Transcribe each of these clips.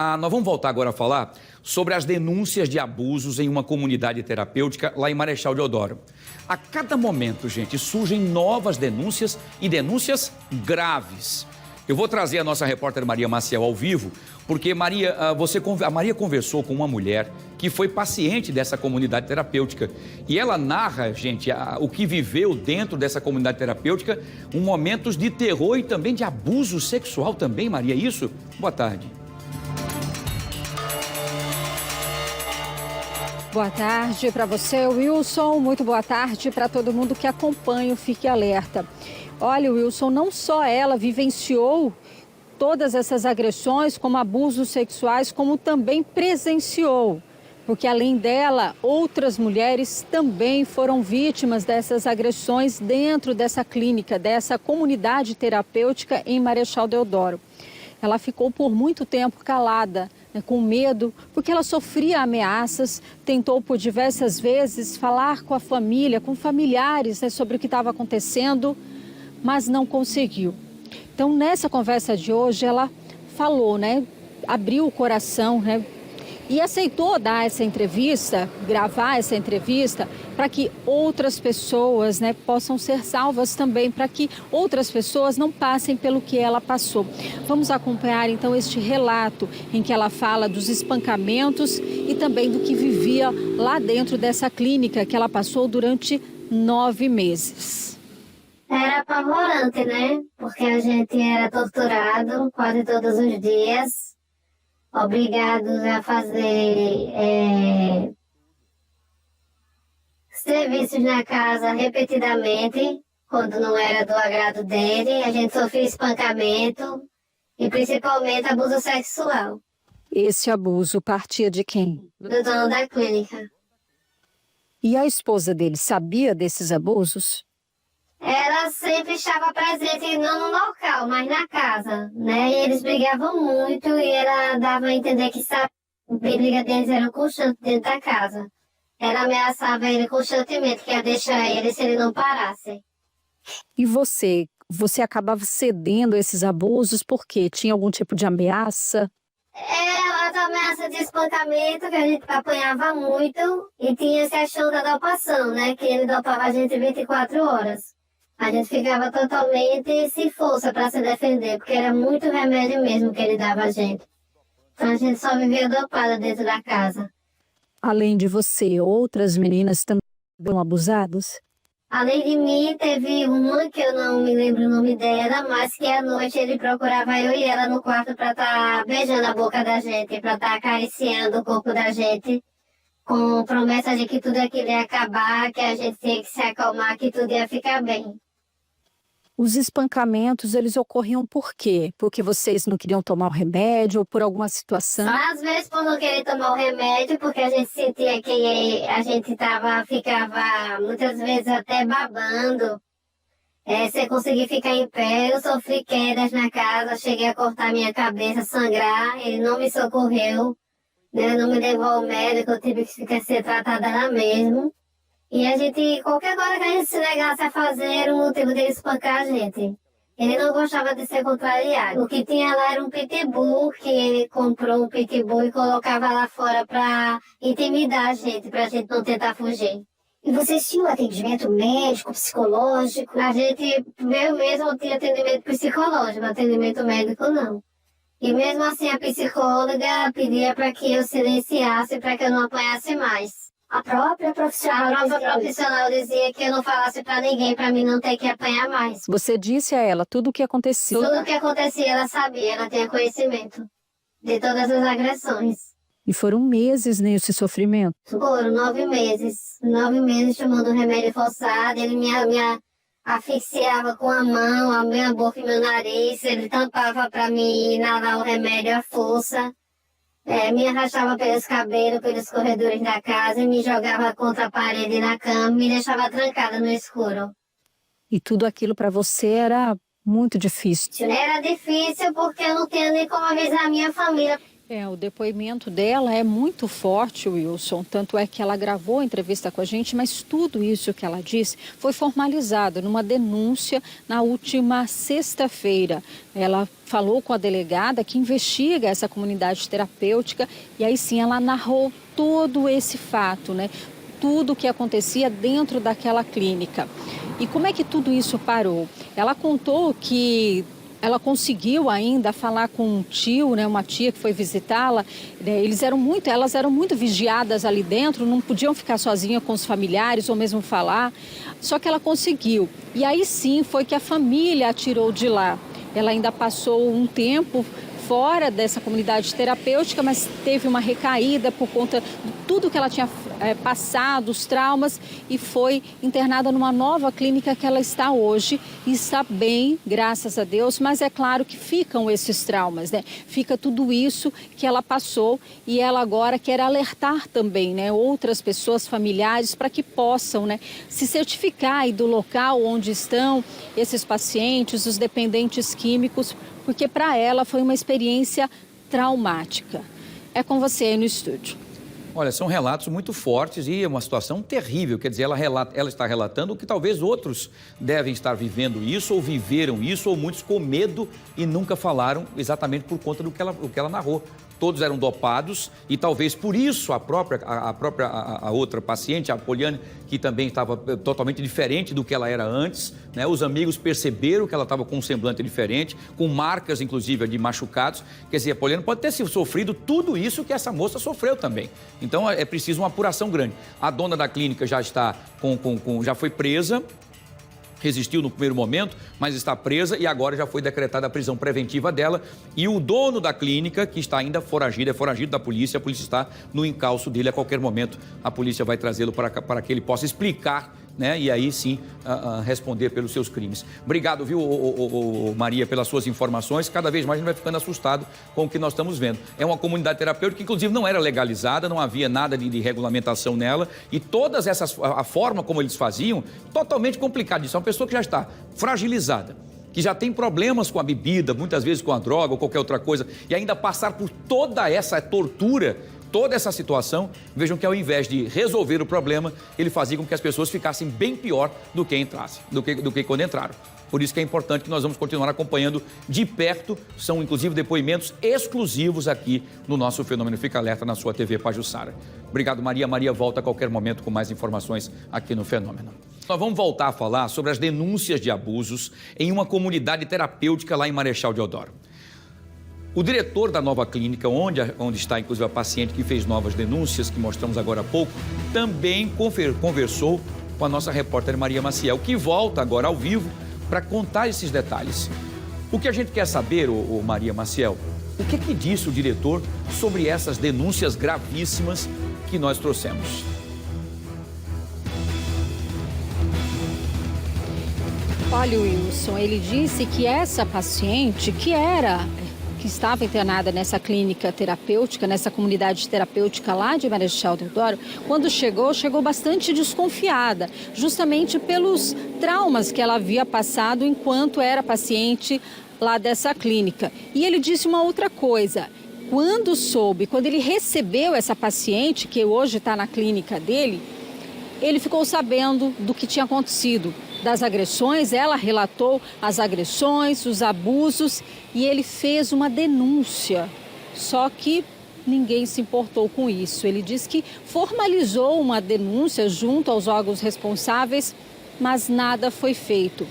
Nós vamos voltar agora a falar sobre as denúncias de abusos em uma comunidade terapêutica lá em Marechal Deodoro. A cada momento, gente, surgem novas denúncias e denúncias graves. Eu vou trazer a nossa repórter Maria Maciel ao vivo, porque Maria, a Maria conversou com uma mulher que foi paciente dessa comunidade terapêutica. E ela narra, gente, o que viveu dentro dessa comunidade terapêutica, momentos de terror e também de abuso sexual também, Maria, é isso? Boa tarde. Boa tarde para você, Wilson. Muito boa tarde para todo mundo que acompanha o Fique Alerta. Olha, Wilson, não só ela vivenciou todas essas agressões, como abusos sexuais, como também presenciou. Porque, além dela, outras mulheres também foram vítimas dessas agressões dentro dessa clínica, dessa comunidade terapêutica em Marechal Deodoro. Ela ficou por muito tempo calada, com medo, porque ela sofria ameaças, tentou por diversas vezes falar com a família, com familiares, sobre o que estava acontecendo, mas não conseguiu. Então, nessa conversa de hoje, ela falou, abriu o coração, e aceitou dar essa entrevista, gravar essa entrevista, para que outras pessoas possam ser salvas também, para que outras pessoas não passem pelo que ela passou. Vamos acompanhar então este relato em que ela fala dos espancamentos e também do que vivia lá dentro dessa clínica que ela passou durante 9 meses. Era apavorante, Porque a gente era torturado quase todos os dias, obrigados a fazer serviços na casa repetidamente, quando não era do agrado dele. A gente sofria espancamento e principalmente abuso sexual. Esse abuso partia de quem? Do dono da clínica. E a esposa dele sabia desses abusos? Ela sempre estava presente, não no local, mas na casa, E eles brigavam muito e ela dava a entender que a briga deles era constante dentro da casa. Ela ameaçava ele constantemente, que ia deixar ele se ele não parasse. E você acabava cedendo a esses abusos porque tinha algum tipo de ameaça? Era as ameaças de espancamento, que a gente apanhava muito, e tinha essa questão da dopação, Que ele dopava a gente 24 horas. A gente ficava totalmente sem força para se defender, porque era muito remédio mesmo que ele dava a gente. Então a gente só vivia dopada dentro da casa. Além de você, outras meninas também foram abusadas? Além de mim, teve uma que eu não me lembro o nome dela, mas que à noite ele procurava eu e ela no quarto para estar beijando a boca da gente, para estar acariciando o corpo da gente, com promessa de que tudo aquilo ia acabar, que a gente tinha que se acalmar, que tudo ia ficar bem. Os espancamentos, eles ocorriam por quê? Porque vocês não queriam tomar o remédio ou por alguma situação? Às vezes por não querer tomar o remédio, porque a gente sentia que a gente ficava muitas vezes até babando. Sem conseguir ficar em pé, eu sofri quedas na casa, cheguei a cortar minha cabeça, sangrar, ele não me socorreu, não me levou ao médico, eu tive que ser tratada lá mesmo. E a gente, qualquer coisa que a gente se negasse a fazer era um motivo dele espancar a gente. Ele não gostava de ser contrariado. O que tinha lá era um pitbull, que ele comprou um pitbull e colocava lá fora para intimidar a gente não tentar fugir. E vocês tinham atendimento médico, psicológico? A gente, eu mesmo tinha atendimento psicológico, atendimento médico não. E mesmo assim a psicóloga pedia para que eu silenciasse, para que eu não apanhasse mais. A própria profissional dizia que eu não falasse pra ninguém, pra mim não ter que apanhar mais. Você disse a ela tudo o que acontecia? Tudo o que acontecia, ela sabia, ela tinha conhecimento de todas as agressões. E foram meses nesse sofrimento? Foram 9 meses. 9 meses tomando remédio forçado, ele me asfixiava com a mão, a minha boca e meu nariz, ele tampava pra mim inalar o remédio à força. Me arrastava pelos cabelos, pelos corredores da casa e me jogava contra a parede na cama, me deixava trancada no escuro. E tudo aquilo para você era muito difícil? Era difícil porque eu não tinha nem como avisar a minha família. O depoimento dela é muito forte, Wilson, tanto é que ela gravou a entrevista com a gente, mas tudo isso que ela disse foi formalizado numa denúncia na última sexta-feira. Ela falou com a delegada que investiga essa comunidade terapêutica e aí sim ela narrou todo esse fato, né? Tudo o que acontecia dentro daquela clínica. E como é que tudo isso parou? Ela contou que ela conseguiu ainda falar com um tio, né, uma tia que foi visitá-la. Elas eram muito vigiadas ali dentro, não podiam ficar sozinhas com os familiares ou mesmo falar. Só que ela conseguiu. E aí sim foi que a família a tirou de lá. Ela ainda passou um tempo fora dessa comunidade terapêutica, mas teve uma recaída por conta de tudo que ela tinha passado, os traumas, e foi internada numa nova clínica que ela está hoje e está bem, graças a Deus, mas é claro que ficam esses traumas, né? Fica tudo isso que ela passou e ela agora quer alertar também, né, outras pessoas, familiares, para que possam, né, se certificar aí do local onde estão esses pacientes, os dependentes químicos, porque para ela foi uma experiência traumática. É com você aí no estúdio. Olha, são relatos muito fortes e é uma situação terrível. Quer dizer, ela está relatando que talvez outros devem estar vivendo isso ou viveram isso, ou muitos com medo e nunca falaram exatamente por conta do que ela narrou. Todos eram dopados e talvez por isso a outra paciente, a Poliane, que também estava totalmente diferente do que ela era antes, né? Os amigos perceberam que ela estava com um semblante diferente, com marcas, inclusive, de machucados. Quer dizer, a Poliane pode ter sofrido tudo isso que essa moça sofreu também. Então, é preciso uma apuração grande. A dona da clínica já está já foi presa. Resistiu no primeiro momento, mas está presa e agora já foi decretada a prisão preventiva dela. E o dono da clínica, que está ainda foragido, é foragido da polícia, a polícia está no encalço dele. A qualquer momento a polícia vai trazê-lo para que ele possa explicar, né? E aí sim responder pelos seus crimes. Obrigado, viu, Maria, pelas suas informações. Cada vez mais a gente vai ficando assustado com o que nós estamos vendo. É uma comunidade terapêutica que, inclusive, não era legalizada, não havia nada de regulamentação nela. E todas essas, a forma como eles faziam, totalmente complicado. Isso é uma pessoa que já está fragilizada, que já tem problemas com a bebida, muitas vezes com a droga ou qualquer outra coisa, e ainda passar por toda essa tortura, toda essa situação. Vejam que ao invés de resolver o problema, ele fazia com que as pessoas ficassem bem pior do que entrassem, do que quando entraram. Por isso que é importante que nós vamos continuar acompanhando de perto. São inclusive depoimentos exclusivos aqui no nosso Fenômeno Fica Alerta na sua TV Pajuçara. Obrigado, Maria. Maria volta a qualquer momento com mais informações aqui no Fenômeno. Nós vamos voltar a falar sobre as denúncias de abusos em uma comunidade terapêutica lá em Marechal Deodoro. O diretor da nova clínica, onde está inclusive a paciente que fez novas denúncias, que mostramos agora há pouco, também conversou com a nossa repórter Maria Maciel, que volta agora ao vivo para contar esses detalhes. O que a gente quer saber, Maria Maciel, o que disse o diretor sobre essas denúncias gravíssimas que nós trouxemos? Olha, Wilson, ele disse que essa paciente, que estava internada nessa clínica terapêutica, nessa comunidade terapêutica lá de Marechal Deodoro, quando chegou bastante desconfiada, justamente pelos traumas que ela havia passado enquanto era paciente lá dessa clínica. E ele disse uma outra coisa: quando ele recebeu essa paciente, que hoje está na clínica dele, ele ficou sabendo do que tinha acontecido, das agressões. Ela relatou as agressões, os abusos, e ele fez uma denúncia. Só que ninguém se importou com isso. Ele disse que formalizou uma denúncia junto aos órgãos responsáveis, mas nada foi feito.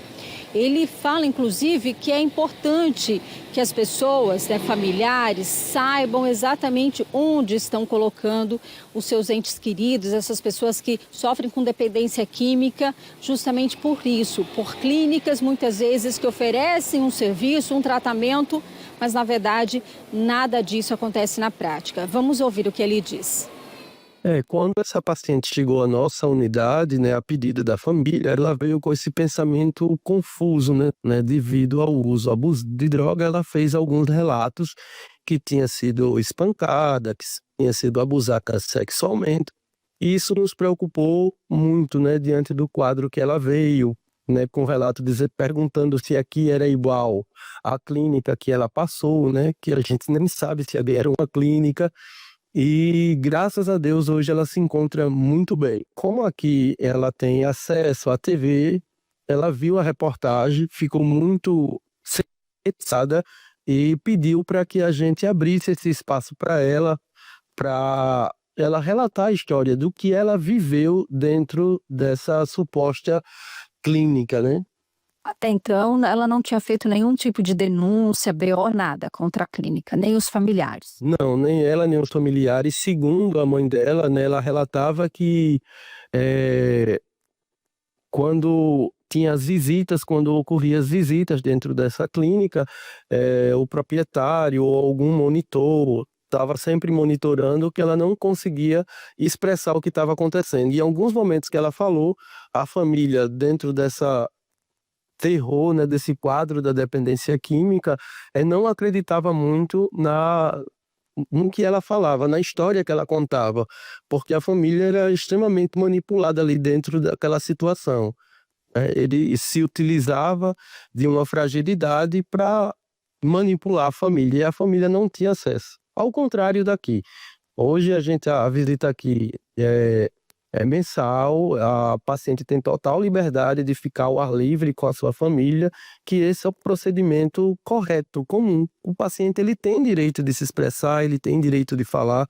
Ele fala, inclusive, que é importante que as pessoas, familiares, saibam exatamente onde estão colocando os seus entes queridos, essas pessoas que sofrem com dependência química, justamente por isso, por clínicas, muitas vezes, que oferecem um serviço, um tratamento, mas, na verdade, nada disso acontece na prática. Vamos ouvir o que ele diz. Quando essa paciente chegou à nossa unidade, né, a pedido da família, ela veio com esse pensamento confuso, né, devido ao uso, abuso de droga. Ela fez alguns relatos que tinha sido espancada, que tinha sido abusada sexualmente. E isso nos preocupou muito, né, diante do quadro que ela veio, né, com relato perguntando se aqui era igual à clínica que ela passou, né, que a gente nem sabe se ali era uma clínica. E graças a Deus hoje ela se encontra muito bem. Como aqui ela tem acesso à TV, ela viu a reportagem, ficou muito sensibilizada e pediu para que a gente abrisse esse espaço para ela relatar a história do que ela viveu dentro dessa suposta clínica, né? Até então, ela não tinha feito nenhum tipo de denúncia, BO, nada contra a clínica, nem os familiares. Não, nem ela, nem os familiares. Segundo a mãe dela, né, ela relatava que quando tinha as visitas, quando ocorriam as visitas dentro dessa clínica, o proprietário ou algum monitor estava sempre monitorando, que ela não conseguia expressar o que estava acontecendo. E em alguns momentos que ela falou, a família, dentro dessa terror, né, desse quadro da dependência química, não acreditava muito no que ela falava, na história que ela contava, porque a família era extremamente manipulada ali dentro daquela situação. Ele se utilizava de uma fragilidade para manipular a família, e a família não tinha acesso. Ao contrário daqui. Hoje a visita aqui é mensal, a paciente tem total liberdade de ficar ao ar livre com a sua família, que esse é o procedimento correto, comum. O paciente ele tem direito de se expressar, ele tem direito de falar.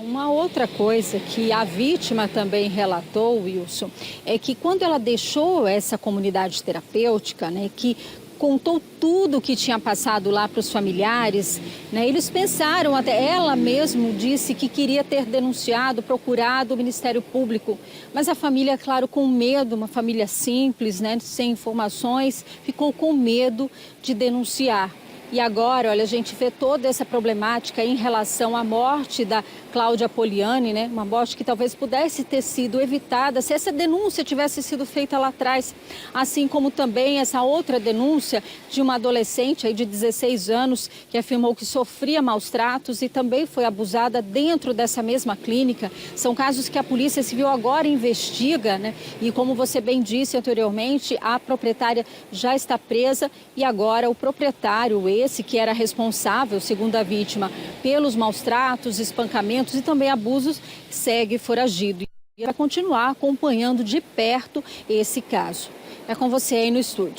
Uma outra coisa que a vítima também relatou, Wilson, é que quando ela deixou essa comunidade terapêutica, né, que contou tudo o que tinha passado lá para os familiares, né? Eles pensaram, até ela mesmo disse que queria ter denunciado, procurado o Ministério Público, mas a família, claro, com medo, uma família simples, né, sem informações, ficou com medo de denunciar. E agora, olha, a gente vê toda essa problemática em relação à morte da Cláudia Poliani, né? Uma morte que talvez pudesse ter sido evitada se essa denúncia tivesse sido feita lá atrás. Assim como também essa outra denúncia de uma adolescente aí de 16 anos que afirmou que sofria maus tratos e também foi abusada dentro dessa mesma clínica. São casos que a Polícia Civil agora investiga, né? E como você bem disse anteriormente, a proprietária já está presa e agora o proprietário, esse que era responsável, segundo a vítima, pelos maus tratos, espancamentos e também abusos, segue foragido. E vai continuar acompanhando de perto esse caso. É com você aí no estúdio.